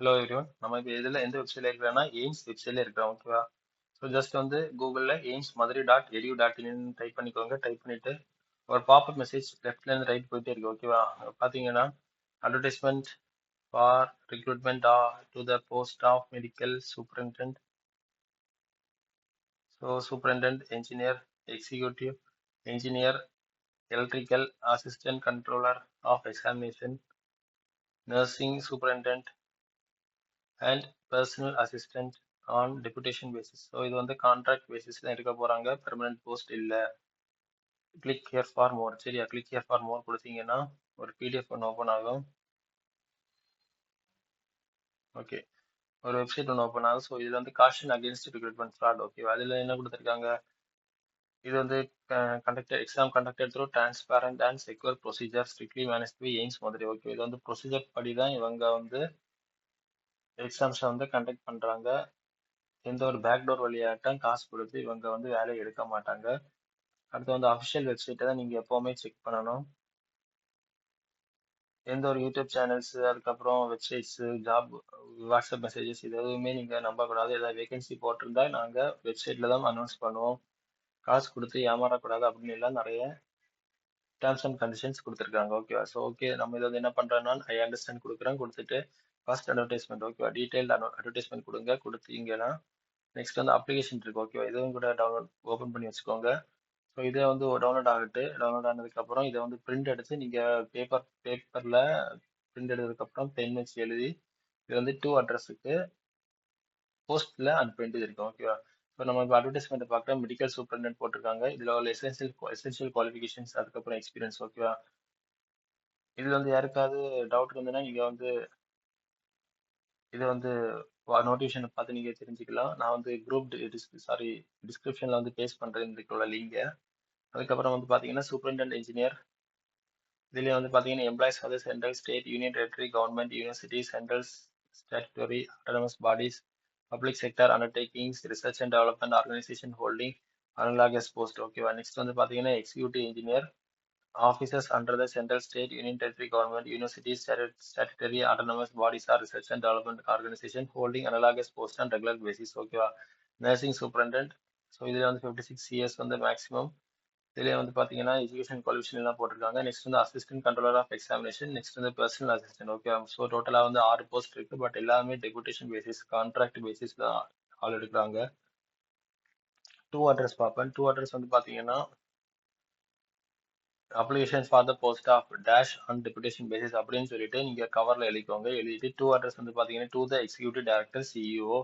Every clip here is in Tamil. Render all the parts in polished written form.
ஹலோ எவ்ரிவன், நம்ம இப்போ இதில் எந்த வெப்சைட்ல இருக்கிறோம்னா எய்ம்ஸ் வெப்சைட்ல இருக்கிறோம். ஓகேவா? ஸோ ஜஸ்ட் வந்து கூகுளில் AIIMS Madurai dot edu dot in type பண்ணிக்கோங்க. டைப் பண்ணிட்டு ஒரு பாப்அப் மெசேஜ் லெஃப்ட்லேருந்து ரைட் போயிட்டே இருக்கு. ஓகேவா? பார்த்தீங்கன்னா advertisement for recruitment to the post of medical superintendent. So superintendent, engineer, executive engineer, electrical assistant, controller of examination, nursing superintendent and personnel assistant on deputation basis. So இது வந்து கான்ட்ராக்ட் பேசிஸ்ல எடுக்க போறாங்க, பெர்மனன்ட் போஸ்ட் இல்லை. Click here for more. சரியா? கிளிக் ஹியர் ஃபார் மோர் கொடுத்தீங்கன்னா ஒரு பிடிஎஃப் ஒன்று ஓப்பன் ஆகும். ஓகே, ஒரு வெப்சைட் ஒன்று ஓப்பன் ஆகும். ஸோ இதில் வந்து caution against recruitment fraud. Okay, அதில் என்ன கொடுத்துருக்காங்க? இது வந்து exam conducted through transparent and secure procedure strictly manage by AIIMS Madurai. Okay, இது வந்து ப்ரொசீஜர் படி தான் இவங்க வந்து எக்ஸாம்ஸை வந்து கண்டக்ட் பண்ணுறாங்க. எந்த ஒரு பேக்டோர் வழியாட்டம் காசு கொடுத்து இவங்க வந்து வேலையை எடுக்க மாட்டாங்க. அடுத்து வந்து அஃபிஷியல் வெப்சைட்டை தான் நீங்கள் எப்போவுமே செக் பண்ணணும். எந்த ஒரு யூடியூப் சேனல்ஸ், அதுக்கப்புறம் வெப்சைட்ஸு, ஜாப் வாட்ஸ்அப் மெசேஜஸ் இது எதுவுமே நீங்கள் நம்பக்கூடாது. ஏதாவது வேகன்சி போட்டிருந்தா நாங்கள் வெப்சைட்டில் தான் அனௌன்ஸ் பண்ணுவோம். காசு கொடுத்து ஏமாறக்கூடாது அப்படின்னு எல்லாம் நிறைய டேர்ம்ஸ் அண்ட் கண்டிஷன்ஸ் கொடுத்துருக்காங்க. ஓகேவா? ஸோ ஓகே, நம்ம இதை வந்து என்ன பண்ணுறோம்னா ஐ அண்டர்ஸ்டாண்ட் கொடுக்குறோம். கொடுத்துட்டு ஃபர்ஸ்ட் அட்வர்டைஸ்மெண்ட். ஓகேவா? டீட்டெயில்டு அட்வர்டைஸ்மெண்ட் கொடுங்க. கொடுத்தீங்கன்னா நெக்ஸ்ட் வந்து அப்ளிகேஷன் இருக்கு. ஓகேவா? இதுவும் கூட டவுன்லோட் ஓப்பன் பண்ணி வச்சுக்கோங்க. ஸோ இதை வந்து டவுன்லோட் ஆகட்டு. டவுன்லோட் ஆனதுக்கப்புறம் இதை வந்து பிரிண்ட் எடுத்து நீங்கள் பேப்பரில் பிரிண்ட் எடுத்ததுக்கப்புறம் பென் வச்சு எழுதி இது வந்து டூ அட்ரஸுக்கு போஸ்ட்டில் அனுப்ப வேண்டியது இருக்கும். ஓகேவா? ஸோ நம்ம இப்போ அட்வர்டைஸ்மெண்ட் பார்க்குற மெடிக்கல் சூப்பரிண்டென்ட் போட்டிருக்காங்க. இதில் உள்ள எசென்ஷியல் குவாலிஃபிகேஷன்ஸ், அதுக்கப்புறம் எக்ஸ்பீரியன்ஸ். ஓகேவா? இதில் வந்து யாருக்காவது டவுட் இருந்ததுன்னா நீங்கள் வந்து இதை வந்து நோட்டிஃபிகேஷனை பார்த்து நீங்கள் தெரிஞ்சுக்கலாம். நான் வந்து டிஸ்கிரிப்ஷனில் வந்து பேஸ்ட் பண்ணுறேன் இதுக்குள்ள லிங்கை. அதுக்கப்புறம் வந்து பார்த்தீங்கன்னா சூப்பரிண்டென்ட் இன்ஜினியர். இதுலேயே வந்து பார்த்தீங்கன்னா employees of the central, state, union territory, government, university, central statutory autonomous bodies, public sector undertakings, research and development organisation holding analogous post. ஓகேவா? நெக்ஸ்ட் வந்து பார்த்தீங்கன்னா executive engineer, offices under the central, state, union territory, government, universities, statutory autonomous bodies or research and development organization holding analogous post on regular basis. ஓகேவா? Nursing superintendent. ஸோ இதில் வந்து 56 இயர்ஸ் வந்து மேக்ஸிமம். இதில் வந்து பார்த்தீங்கன்னா எஜுகேஷன் குவாலிஃபிகேஷன் எல்லாம் போட்டிருக்காங்க. நெக்ஸ்ட் வந்து assistant controller of examination. Next வந்து பர்சனல் அசிஸ்டன்ட். ஓகே, ஸோ டோட்டலாக வந்து 6 போஸ்ட் இருக்கு. பட் எல்லாமே டெபுடேஷன் பேசிஸ், கான்ட்ராக்ட் பேசிஸ் தான் ஆள் எடுக்கிறாங்க. டூ அட்ரஸ் பார்ப்பேன். டூ அட்ரஸ் வந்து பார்த்தீங்கன்னா application for the post of dash on deputation basis அப்படின்னு சொல்லிட்டு நீங்க கவர்ல எழுதிக்கோங்க. எழுதிட்டு டூ அட்ரஸ் வந்து பாத்தீங்கன்னா to the executive director, CEO,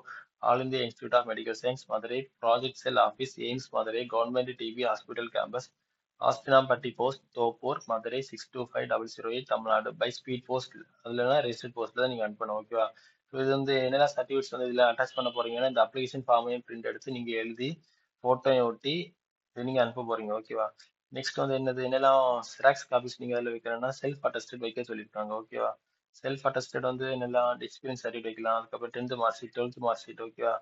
all India institute of medical science Madurai, project cell office, AIIMS Madurai, government TB hospital campus, Asthinampatti post, Thoppur Madurai 625008 Tamil Nadu. By speed post அதுலனா ரெஜிஸ்டர்ட் போஸ்ட்ல தான் நீங்க அனுப்பணும். ஓகேவா? இது வந்து என்னென்ன சர்டிஃபிகேட்ஸ் வந்து இதுல அட்டாச் பண்ண போறீங்கன்னா இந்த அப்ளிகேஷன் ஃபார்மையும் பிரிண்ட் எடுத்து நீங்க எழுதி போட்டோயும் ஒட்டி நீங்க அனுப்ப போறீங்க. ஓகேவா? நெக்ஸ்ட் வந்து என்னெல்லாம் ஜெராக்ஸ் காப்பீஸ் நீங்க அதில் வைக்கணும்னா செல்ஃப் அட்டஸ்டட் வைக்க சொல்லியிருக்காங்க. ஓகேவா? செல்ஃப் அட்டஸ்டட் வந்து என்னெல்லாம் எக்ஸ்பீரியன்ஸ் சர்டிஃபிகேட் வைக்கலாம். அதுக்கப்புறம் 10th mark sheet, 12th mark sheet. ஓகேவா?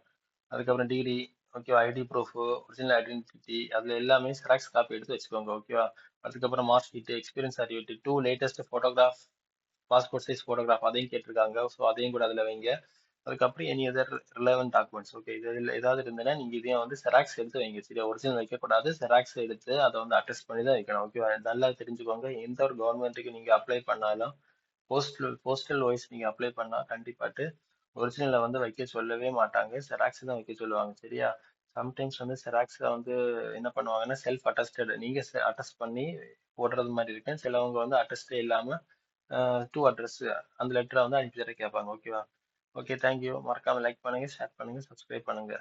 அதுக்கப்புறம் டிகிரி. ஓகேவா? ஐடி ப்ரூஃப், ஒரிஜினல் ஐடென்டிட்டி, அதில் எல்லாமே ஜெராக்ஸ் காப்பி எடுத்து வச்சுக்கோங்க. ஓகேவா? அதுக்கப்புறம் mark sheet, experience certificate, 2 latest photograph, passport size photograph அதையும் கேட்டிருக்காங்க. ஸோ அதையும் கூட அதில் வைங்க. அதுக்கப்புறம் any other relevant documents. Okay, இதில் ஏதாவது இருந்ததுன்னா நீங்கள் இதையும் வந்து செராக்ஸ் எடுத்து வைங்க. சரியா? ஒரிஜினல் வைக்கக்கூடாது, செராக்ஸ் எடுத்து அதை வந்து அட்டஸ்ட் பண்ணி தான் வைக்கணும். ஓகேவா? நல்லா தெரிஞ்சுக்கோங்க. எந்த ஒரு கவர்மெண்ட்டுக்கு நீங்கள் அப்ளை பண்ணாலும் போஸ்டல் வைஸ் நீங்கள் அப்ளை பண்ணால் கண்டிப்பாட்டு ஒரிஜினலை வந்து வைக்க சொல்லவே மாட்டாங்க, செராக்ஸ் தான் வைக்க சொல்லுவாங்க. சரியா? சம்டைம்ஸ் வந்து செராக்ஸில் வந்து என்ன பண்ணுவாங்கன்னா செல்ஃப் அட்டஸ்டட் நீங்கள் அட்டஸ்ட் பண்ணி போடுறது மாதிரி இருக்கேன். சிலவங்க வந்து அட்டஸ்டே இல்லாமல் டூ அட்ரஸ் அந்த லெட்டரை வந்து அனுப்பி தர கேட்பாங்க. ஓகேவா? Okay, thank you. மறக்காம லைக் பண்ணுங்க, ஷேர் பண்ணுங்க, சப்ஸ்கிரைப் பண்ணுங்க.